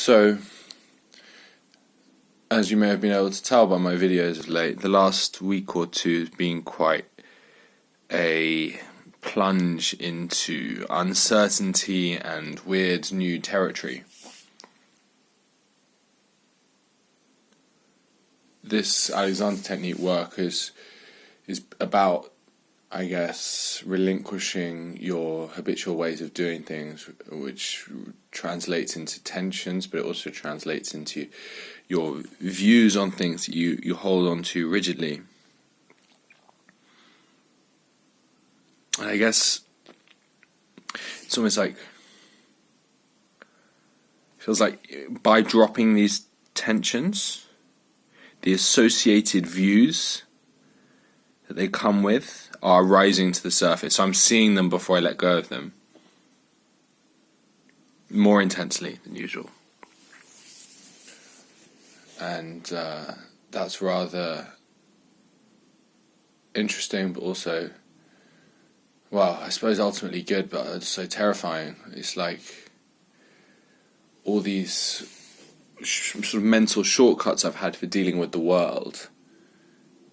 So, as you may have been able to tell by my videos of late, the last week or two has been quite a plunge into uncertainty and weird new territory. This Alexander Technique work is about, I guess, relinquishing your habitual ways of doing things, which translates into tensions, but it also translates into your views on things that you hold on to rigidly. And I guess it's almost like, feels like by dropping these tensions, the associated views that they come with are rising to the surface. So I'm seeing them before I let go of them, more intensely than usual. And that's rather interesting, but also, well, I suppose ultimately good, but it's so terrifying. It's like all these sort of mental shortcuts I've had for dealing with the world,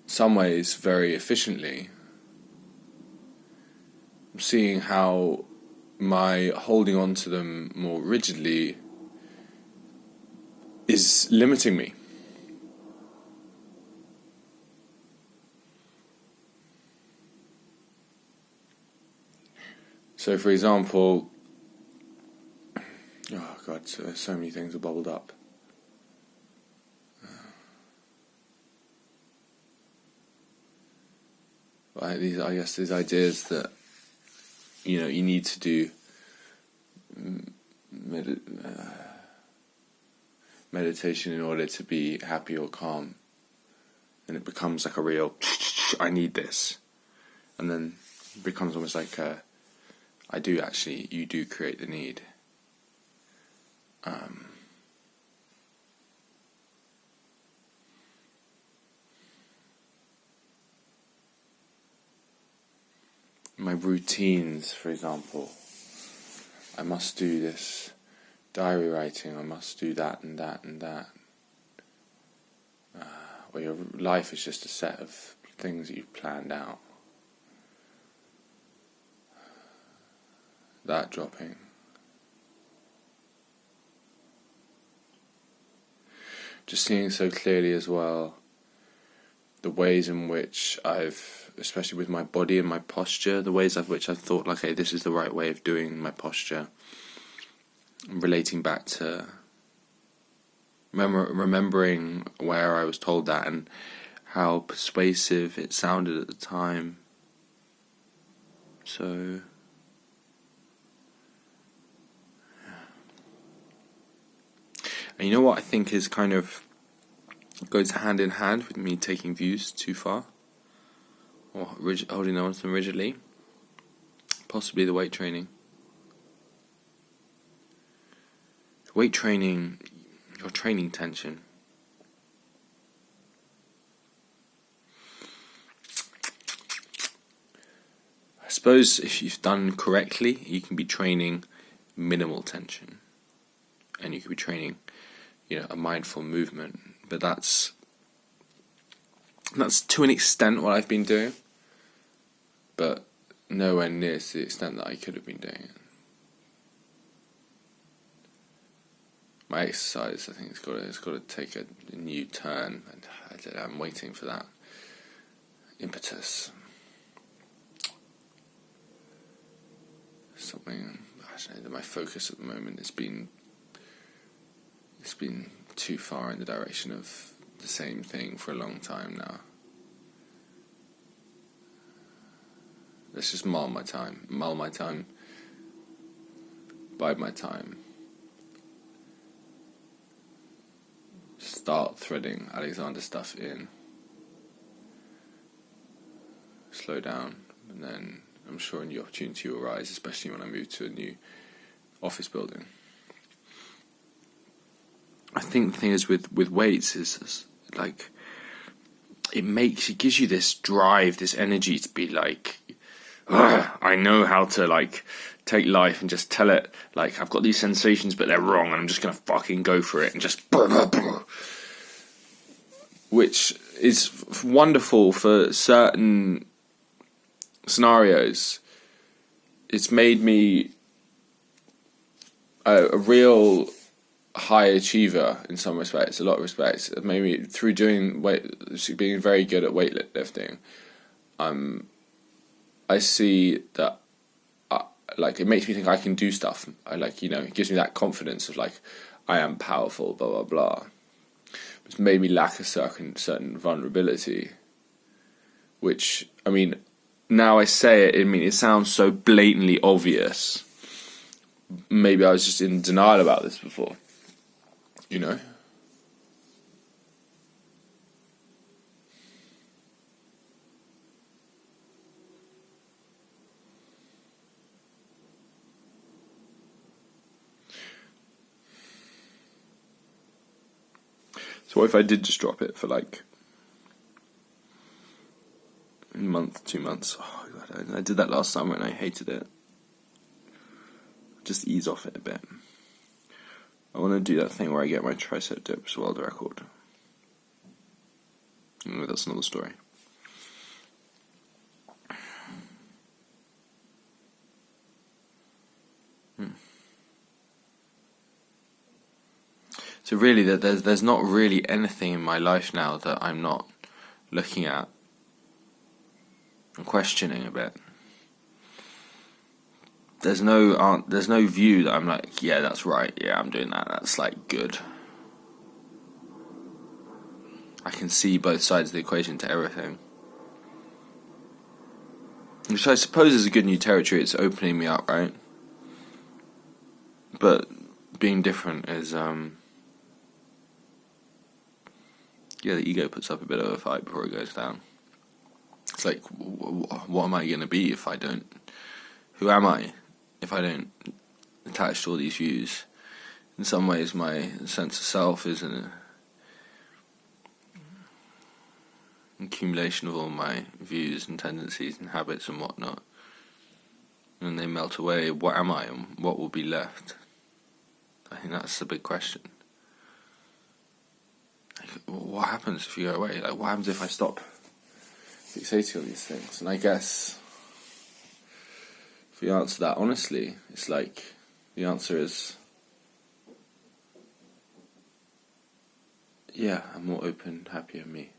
in some ways very efficiently. I'm seeing how my holding on to them more rigidly is limiting me. So, for example, oh God, so many things are bubbled up. These ideas that you need to do meditation in order to be happy or calm, and it becomes like a real I need this, and then it becomes almost like you do create the need. My routines, for example, I must do this diary writing, I must do that and that and that. Or your life is just a set of things that you've planned out. That dropping. Just seeing so clearly as well the ways in which I've, especially with my body and my posture, the ways in which I've thought, like, hey, this is the right way of doing my posture. Relating back to remembering where I was told that and how persuasive it sounded at the time. So, and you know what I think is kind of goes hand in hand with me taking views too far, or holding on to them rigidly? Possibly the weight training. Weight training, you're training tension. I suppose if you've done correctly, you can be training minimal tension, and you could be training, a mindful movement. But that's to an extent what I've been doing, but nowhere near to the extent that I could have been doing it. My exercise, I think, it's got to take a new turn, and I'm waiting for that impetus. Something, that my focus at the moment it's been too far in the direction of the same thing for a long time now. Let's just mull my time, bide my time. Start threading Alexander stuff in. Slow down, and then I'm sure a new opportunity will arise, especially when I move to a new office building. I think the thing is with weights is like it gives you this drive, this energy to be like, I know how to like take life and just tell it like I've got these sensations but they're wrong and I'm just gonna fucking go for it and just which is wonderful for certain scenarios. It's made me a real high achiever in some respects, a lot of respects. Maybe through being very good at weightlifting, I see that like it makes me think I can do stuff. It gives me that confidence of like I am powerful, blah blah blah. It's made me lack a certain vulnerability, which I mean, now I say it, it sounds so blatantly obvious. Maybe I was just in denial about this before, you know? So what if I did just drop it for like a month, 2 months? Oh God, I did that last summer and I hated it. Just ease off it a bit. I want to do that thing where I get my tricep dips world record. Anyway, that's another story. So really, there's not really anything in my life now that I'm not looking at and questioning a bit. There's no view that I'm like, yeah, that's right, yeah, I'm doing that, that's like good. I can see both sides of the equation to everything. Which I suppose is a good new territory, it's opening me up, right? But being different is, the ego puts up a bit of a fight before it goes down. It's like, what am I going to be if I don't? Who am I if I don't attach to all these views? In some ways, my sense of self is an accumulation of all my views and tendencies and habits and whatnot. And they melt away. What am I and what will be left? I think that's the big question. Like, what happens if you go away? Like, what happens if I stop fixating on these things? And I guess if we answer that honestly, it's like the answer is yeah, I'm more open, happier me.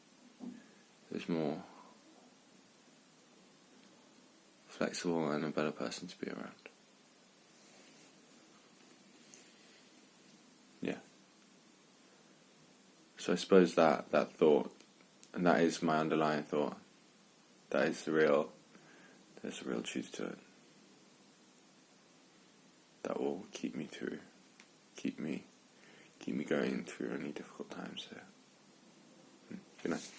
There's more flexible and a better person to be around. Yeah. So I suppose that thought, and that is my underlying thought, there's a real truth to it. That will keep me through, keep me going through any difficult times. So, good night.